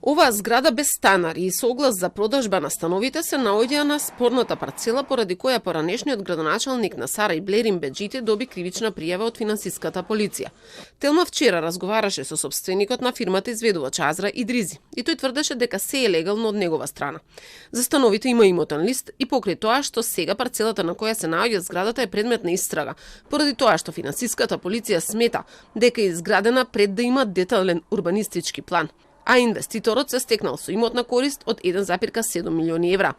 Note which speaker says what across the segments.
Speaker 1: Оваа зграда без станари и соглас за продажба на становите се наоѓа на спорната парцела поради која поранешниот градоначалник на Сарај Блерин Беџити доби кривична пријава од финансиската полиција. Телма вчера разговараше со сопственикот на фирмата изведувач Азра Идризи и тој тврдеше дека се е легално од негова страна. За становите има имотен лист и покрај тоа што сега парцелата на која се наоѓа зградата е предмет на истрага, поради тоа што финансиската полиција смета дека е изградена пред да има детален урбанистички план, а инвеститорот се стекнал со имотна корист од 1,7 милиони евра.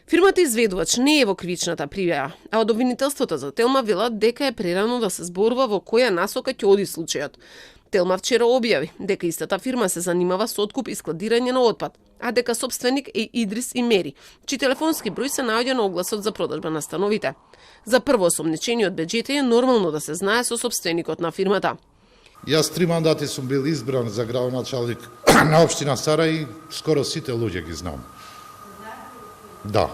Speaker 1: Фирмата изведувач не е во кривичната пријава, а од обвинителството за Телма велат дека е прерано да се зборува во која насока ќе оди случајот. Телма вчера објави дека истата фирма се занимава со откуп и складирање на отпад, а дека собственик е Идрис Имери, чиј телефонски број се наоѓа на огласот за продажба на становите. За прво осомничениот Беџити е нормално да се знае со собственикот на фирмата.
Speaker 2: Јас 3 мандати сум бил избран за градоначалник на општина Сарај и скоро сите луѓе ги знам. Да.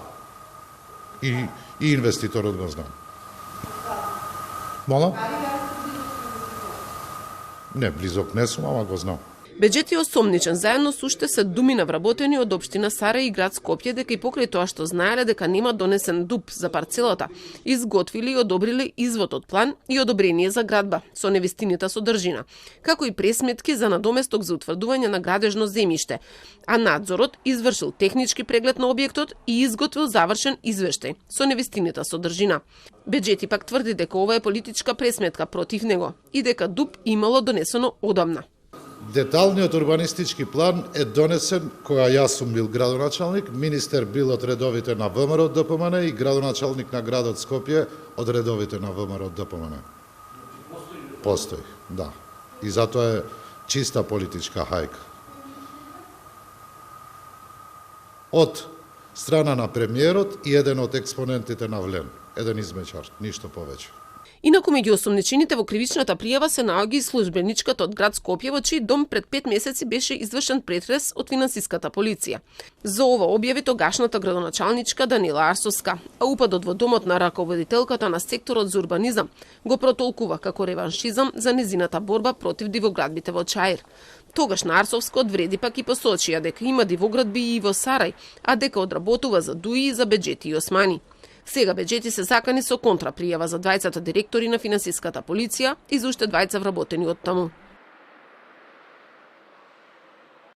Speaker 2: И инвеститорот го знам. Мола? Не, близок не сум, ама го знам.
Speaker 1: Беџити е осомничен заедно со уште 7 вработени од општина Сарај и град Скопје дека и покрај тоа што знаеле дека нема донесен ДУП за парцелата, изготвили и одобриле извод од план и одобрение за градба со невистинита содржина, како и пресметки за надоместок за утврдување на градежно земјиште, а надзорот извршил технички преглед на објектот и изготвил завршен извештај со невистинита содржина. Беџити пак тврди дека ова е политичка пресметка против него и дека ДУП имало донесено одамна.
Speaker 2: Деталниот урбанистички план е донесен кога јас сум бил градоначалник, министер бил од редовите на ВМРО ДПМН и градоначалник на градот Скопје од редовите на ВМРО ДПМН. Постои, да. И затоа е чиста политичка хајка. Од страна на премиерот и еден од експонентите на Влен. Еден измечар, ништо повеќе.
Speaker 1: Инаку меѓу осомничените во кривичната пријава се наоѓа и службеничката од град Скопје, во чиј дом пред 5 месеци беше извршен претрес од финансиската полиција. За ова објави тогашната градоначалничка Данила Арсовска, а упадот во домот на раководителката на секторот за урбанизам го протолкува како реваншизам за незината борба против дивоградбите во Чаир. Тогаш на Арсовска одвреди пак и посочија дека има дивоградби и во Сарај, а дека одработува за ДУИ и за Беџити и Османи. Сега Беџити се закани со контрапријава за двајцата директори на финансиската полиција и за уште двајца вработени од таму.